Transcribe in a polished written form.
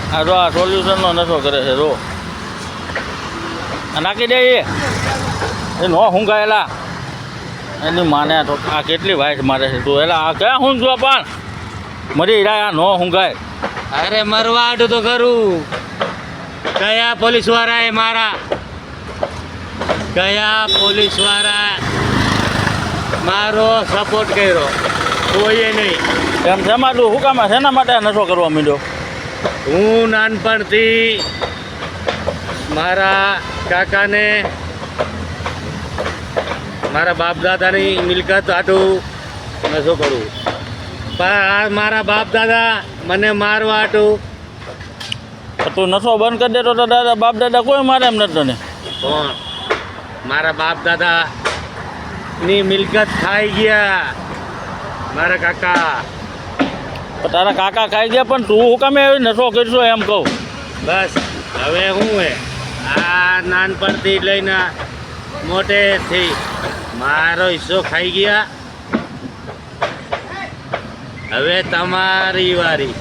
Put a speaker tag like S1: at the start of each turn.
S1: આ જો આ સોલ્યુશનનો નશો કરે છે જો આ નાખી દે એ નો હુંગાયેલા એની માને તો આ કેટલી વાઇટ મારે છે તું એલા આ ક્યાં હું જો પણ મરી રહ્યા આ નો હુંગાય
S2: અરે મરવાડું તો ખરું કયા પોલીસ વાળાએ મારા કયા પોલીસ વાળા મારો સપોર્ટ કર્યો કોઈએ નહીં
S1: એમ શેમાં તું હુકામાં શેના માટે નશો કરવા માંડ્યો
S2: હું નાનપણથી મારા કાકાને મારા બાપ દાદાની મિલકત હાટું નશો કરું પણ આ મારા બાપ દાદા મને મારવા હાટું
S1: તું નશો બંધ કરી દેતો તો દાદા બાપ દાદા કોઈ મારે એમ નતો ને
S2: પણ મારા બાપ દાદા ની મિલકત ખાઈ ગયા મારા કાકા
S1: તારા કાકા ખાઈ ગયા પણ તું હુકામે નશો કરશો એમ કહું
S2: બસ હવે હું હે આ નાનપણથી લઈને મોટેથી મારો હિસ્સો ખાઈ ગયા હવે તમારી વારી